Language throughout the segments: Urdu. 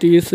30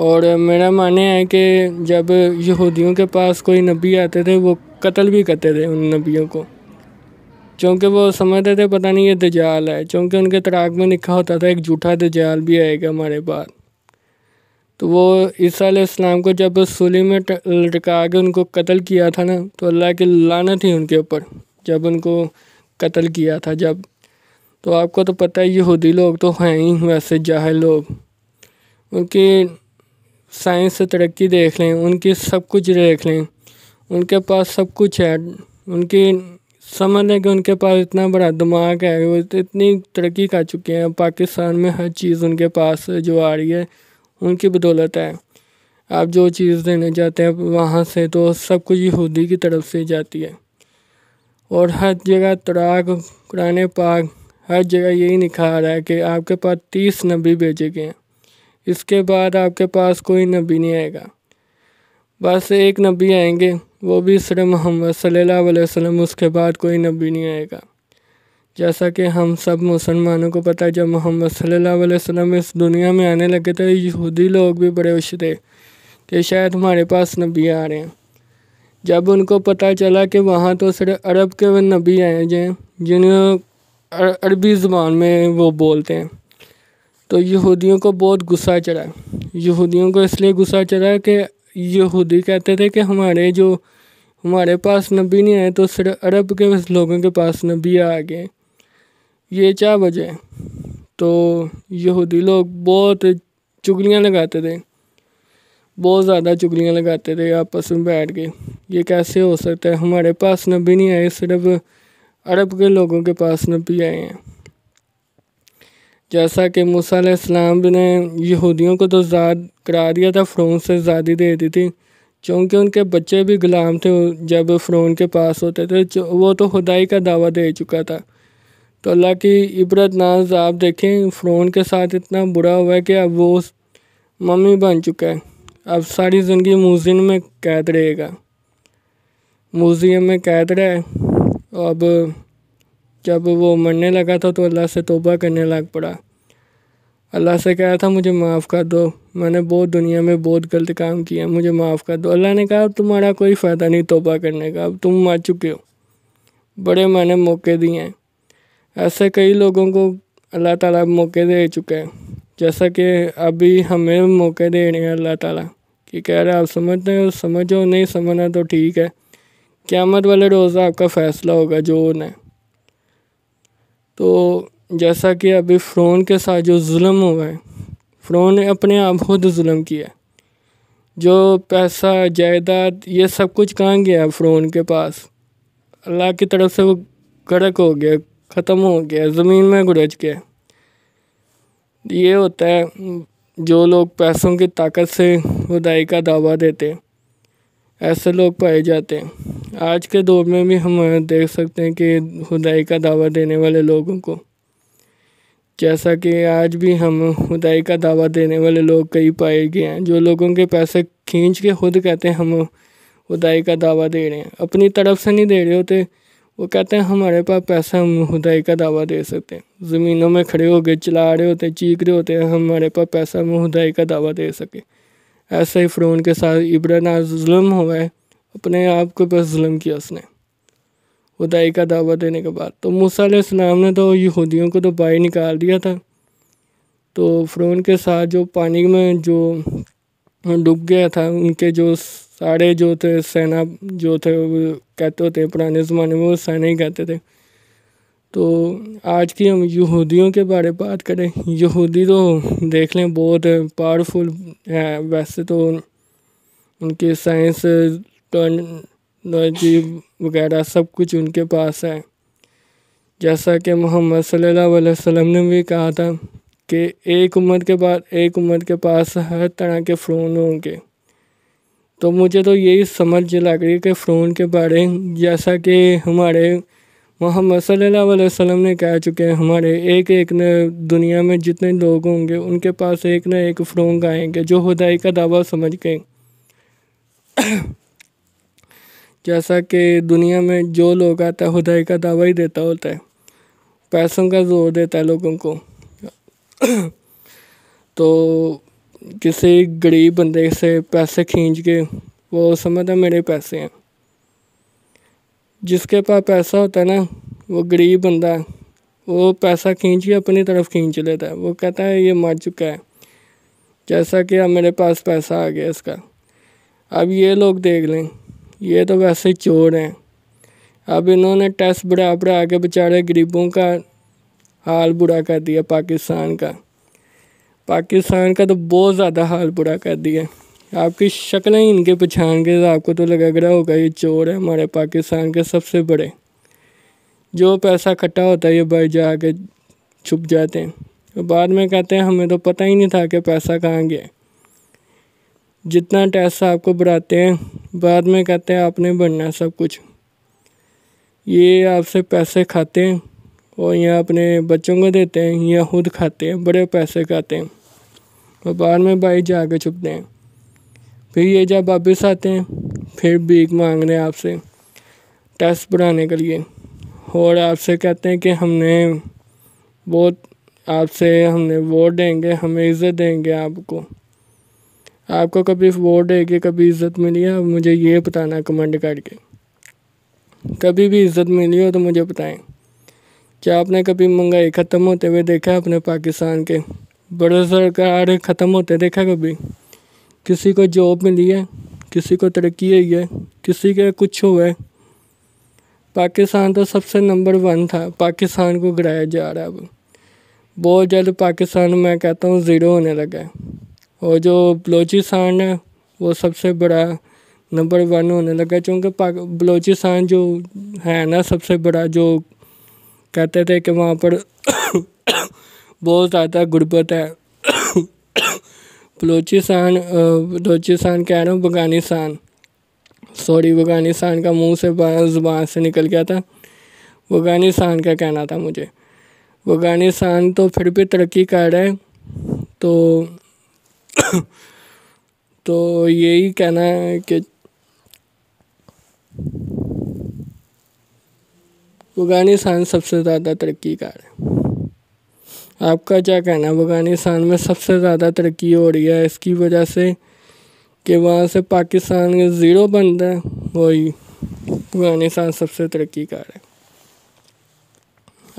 اور میرا ماننا ہے کہ جب یہودیوں کے پاس کوئی نبی آتے تھے وہ قتل بھی کرتے تھے ان نبیوں کو، چونکہ وہ سمجھتے تھے پتہ نہیں یہ دجال ہے، چونکہ ان کے تراغ میں لکھا ہوتا تھا ایک جھوٹا دجال بھی آئے گا ہمارے بعد۔ تو وہ عیسیٰ علیہ السلام کو جب سولی میں لٹکا کے ان کو قتل کیا تھا نا، تو اللہ کی لعنت تھی ان کے اوپر جب ان کو قتل کیا تھا جب۔ تو آپ کو تو پتہ ہے یہودی لوگ تو ہیں ہی ویسے جاہل لوگ، ان کی سائنس سے ترقی دیکھ لیں، ان کی سب کچھ دیکھ لیں، ان کے پاس سب کچھ ہے، ان کی سمجھ لیں کہ ان کے پاس اتنا بڑا دماغ ہے، وہ اتنی ترقی کر چکے ہیں، پاکستان میں ہر چیز ان کے پاس جو آ رہی ہے ان کی بدولت ہے۔ آپ جو چیز دینے جاتے ہیں وہاں سے تو سب کچھ یہودی کی طرف سے جاتی ہے، اور ہر جگہ تراغ قرآن پاک ہر جگہ یہی لکھا آ رہا ہے کہ آپ کے پاس 30 نبی بھیجے گئے ہیں، اس کے بعد آپ کے پاس کوئی نبی نہیں آئے گا، بس ایک نبی آئیں گے وہ بھی صرف محمد صلی اللہ علیہ وسلم، اس کے بعد کوئی نبی نہیں آئے گا۔ جیسا کہ ہم سب مسلمانوں کو پتہ ہے جب محمد صلی اللہ علیہ وسلم اس دنیا میں آنے لگے تھے یہودی لوگ بھی بڑے خوش تھے کہ شاید ہمارے پاس نبی آ رہے ہیں۔ جب ان کو پتہ چلا کہ وہاں تو صرف عرب کے وہ نبی آئے ہیں جنہوں عربی زبان میں وہ بولتے ہیں، تو یہودیوں کو بہت غصہ چڑھا۔ یہودیوں کو اس لیے غصہ چڑھا کہ یہودی کہتے تھے کہ ہمارے پاس نبی نہیں آئے تو صرف عرب کے لوگوں کے پاس نبی آ گئے، یہ کیا وجہ ہے؟ تو یہودی لوگ بہت چگلیاں لگاتے تھے، بہت زیادہ چگلیاں لگاتے تھے آپس میں بیٹھ کے، یہ کیسے ہو سکتا ہے ہمارے پاس نبی نہیں آئے، صرف عرب کے لوگوں کے پاس نبی آئے ہیں۔ جیسا کہ موسیٰ علیہ السلام نے یہودیوں کو تو زاد کرا دیا تھا، فرعون سے زادی دے دی تھی، چونکہ ان کے بچے بھی غلام تھے جب فرعون کے پاس ہوتے تھے، وہ تو خدائی کا دعویٰ دے چکا تھا۔ تو اللہ کی عبرت ناز آپ دیکھیں فرعون کے ساتھ اتنا برا ہوا ہے کہ اب وہ ممی بن چکا ہے، اب ساری زندگی موزین میں قید رہے گا، موزیم میں قید رہے۔ اب جب وہ مرنے لگا تھا تو اللہ سے توبہ کرنے لگ پڑا، اللہ سے کہا تھا مجھے معاف کر دو، میں نے بہت دنیا میں بہت غلط کام کیا، مجھے معاف کر دو۔ اللہ نے کہا اب تمہارا کوئی فائدہ نہیں توبہ کرنے کا، اب تم مر چکے ہو، بڑے میں نے موقع دیے ہیں۔ ایسے کئی لوگوں کو اللہ تعالیٰ موقع دے چکا ہے، جیسا کہ ابھی ہمیں موقع دے رہے ہیں اللہ تعالیٰ کہ کہہ رہے آپ سمجھتے ہو سمجھو، نہیں سمجھنا تو ٹھیک ہے، قیامت والے روز آپ کا فیصلہ ہوگا جو ہونا ہے۔ تو جیسا کہ ابھی فرعون کے ساتھ جو ظلم ہوا ہے، فرعون نے اپنے آپ خود ظلم کیا، جو پیسہ جائیداد یہ سب کچھ کہاں گیا فرعون کے پاس، اللہ کی طرف سے وہ غرق ہو گیا، ختم ہو گیا، زمین میں گرج گیا۔ یہ ہوتا ہے جو لوگ پیسوں کی طاقت سے خدائی کا دعویٰ دیتے ہیں، ایسے لوگ پائے جاتے ہیں۔ آج کے دور میں بھی ہم دیکھ سکتے ہیں کہ خدائی کا دعویٰ دینے والے لوگوں کو، جیسا کہ آج بھی ہم خدائی کا دعویٰ دینے والے لوگ کئی پائے گئے ہیں جو لوگوں کے پیسے کھینچ کے خود کہتے ہیں ہم خدائی کا دعویٰ دے رہے ہیں، اپنی طرف سے نہیں دے رہے ہوتے، وہ کہتے ہیں ہمارے پاس پیسہ ہم خدائی کا دعویٰ دے سکتے ہیں، زمینوں میں کھڑے ہو کے چلا رہے ہوتے ہیں، چیخ رہے ہوتے ہیں ہمارے پاس پیسہ ہم خدائی کا دعویٰ دے سکیں۔ ایسا ہی فرعون کے ساتھ عبرتناک ظلم ہوا ہے، اپنے آپ کے پاس ظلم کیا اس نے خدائی کا دعویٰ دینے کے بعد۔ تو موسیٰ علیہ السلام نے تو یہودیوں کو تو باہر نکال دیا تھا، تو فرعون کے ساتھ جو پانی میں جو ڈوب گیا تھا، ان کے جو سارے جو تھے سینا جو تھے وہ کہتے ہوتے پرانے زمانے میں وہ سینا ہی کہتے تھے۔ تو آج کی ہم یہودیوں کے بارے بات کریں، یہودی تو دیکھ لیں بہت پاورفل ہے، ویسے تو ان کی سائنس ٹیکنالوجی وغیرہ سب کچھ ان کے پاس ہے، جیسا کہ محمد صلی اللہ علیہ وسلم نے بھی کہا تھا کہ ایک امت کے بعد ایک امت کے پاس ہر طرح کے فرعون ہوں گے۔ تو مجھے تو یہی سمجھ لگ رہی ہے کہ فرعون کے بارے جیسا کہ ہمارے محمد صلی اللہ علیہ وسلم نے کہہ چکے ہیں، ہمارے ایک دنیا میں جتنے لوگ ہوں گے ان کے پاس ایک نہ ایک فرعون آئیں گے جو خدائی کا دعویٰ سمجھ کے جیسا کہ دنیا میں جو لوگ آتا ہے خدائی کا دعویٰ ہی دیتا ہوتا ہے، پیسوں کا زور دیتا ہے لوگوں کو۔ تو کسی غریب بندے سے پیسے کھینچ کے وہ سمجھتا میرے پیسے ہیں. جس کے پاس پیسہ ہوتا ہے نا وہ غریب بندہ وہ پیسہ کھینچ کے اپنی طرف کھینچ لیتا ہے. وہ کہتا ہے یہ مر چکا ہے، جیسا کہ اب میرے پاس پیسہ آ گیا اس کا. اب یہ لوگ دیکھ لیں، یہ تو ویسے ہی چور ہیں. اب انہوں نے ٹیکس بڑھا کے بیچارے غریبوں کا حال برا کر دیا. پاکستان کا تو بہت زیادہ حال برا کر دیا. آپ کی شکلیں ہی ان کے پہچان کے آپ کو تو لگ رہا ہوگا یہ چور ہے ہمارے پاکستان کے سب سے بڑے. جو پیسہ اکٹھا ہوتا ہے یہ باہر جا کے چھپ جاتے ہیں، اور بعد میں کہتے ہیں ہمیں تو پتہ ہی نہیں تھا کہ پیسہ کہاں گیا. جتنا ٹیکس آپ کو بڑھاتے ہیں بعد میں کہتے ہیں آپ نے بڑھنا ہے سب کچھ. یہ آپ سے پیسے کھاتے ہیں اور یا اپنے بچوں کو دیتے ہیں یا خود کھاتے ہیں، بڑے پیسے کھاتے ہیں اور بعد میں باہر جا کے چھپتے ہیں. پھر یہ جب واپس آتے ہیں پھر بھیک مانگ رہے ہیں آپ سے ٹیکس بڑھانے کے لیے، اور آپ سے کہتے ہیں کہ ہم نے ووٹ دیں گے، ہمیں عزت دیں گے. آپ کو کبھی ووٹ دے کے کبھی عزت ملی ہے؟ مجھے یہ بتانا کمنٹ کر کے. کبھی بھی عزت ملی ہو تو مجھے بتائیں. کیا آپ نے کبھی مہنگائی ختم ہوتے ہوئے دیکھا اپنے پاکستان کے؟ بڑے سرکار ختم ہوتے دیکھا کبھی؟ کسی کو جاب ملی ہے؟ کسی کو ترقی ہوئی ہے؟ کسی کے کچھ ہوا ہے؟ پاکستان تو سب سے نمبر 1 تھا، پاکستان کو گرایا جا رہا ہے. اب بہت جلد پاکستان میں کہتا ہوں 0 ہونے لگا ہے. اور جو بلوچستان ہے وہ سب سے بڑا نمبر 1 ہونے لگا، چونکہ بلوچستان جو ہے نا سب سے بڑا، جو کہتے تھے کہ وہاں پر بہت زیادہ غربت ہے. بلوچستان کہہ رہا ہوں، افغانستان کا منہ سے زبان سے نکل گیا تھا. افغانستان کا کہنا تھا مجھے. افغانستان تو پھر بھی ترقی کر رہا ہے. تو یہی کہنا ہے کہ افغانستان سب سے زیادہ ترقی کر رہا ہے. آپ کا کیا کہنا ہے؟ افغانستان میں سب سے زیادہ ترقی ہو رہی ہے اس کی وجہ سے کہ وہاں سے پاکستان 0 بن رہا ہے، وہی افغانستان سب سے ترقی کر رہا ہے.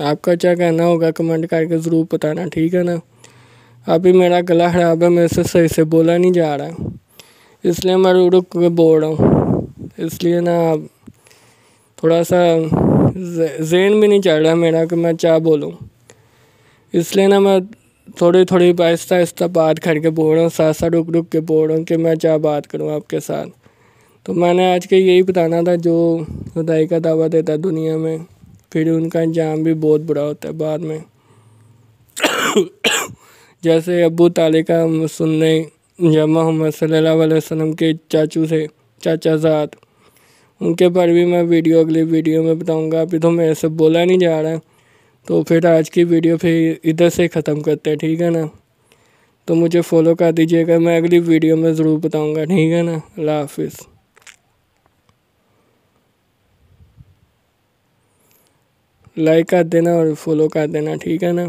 آپ کا کیا کہنا ہوگا کمنٹ کر کے ضرور بتانا، ٹھیک ہے نا. ابھی میرا گلا خراب ہے، میرے سے صحیح سے بولا نہیں جا رہا، اس لیے میں رک کے بول رہا ہوں. اس لیے نا تھوڑا سا ذہن بھی نہیں چل رہا میرا کہ میں کیا بولوں. اس لیے نا میں تھوڑی آہستہ بات کر کے بول رہا ہوں، ساتھ رک کے بول رہا ہوں کہ میں کیا بات کروں آپ کے ساتھ. تو میں نے آج کے یہی بتانا تھا، جو خدائی کا دعویٰ دیتا ہے دنیا میں پھر ان کا انجام بھی بہت برا ہوتا ہے بعد میں. جیسے ابو طالب کا سننے یا محمد صلی اللہ علیہ وسلم کے چاچا زاد، ان کے بارے بھی میں اگلی ویڈیو میں بتاؤں گا. ابھی تو میرے سے بولا نہیں جا رہا، تو پھر آج کی ویڈیو پھر ادھر سے ختم کرتے ہیں، ٹھیک ہے نا. تو مجھے فالو کر دیجیے گا، میں اگلی ویڈیو میں ضرور بتاؤں گا، ٹھیک ہے نا. اللہ حافظ. لائک کر دینا اور فالو کر دینا، ٹھیک ہے نا.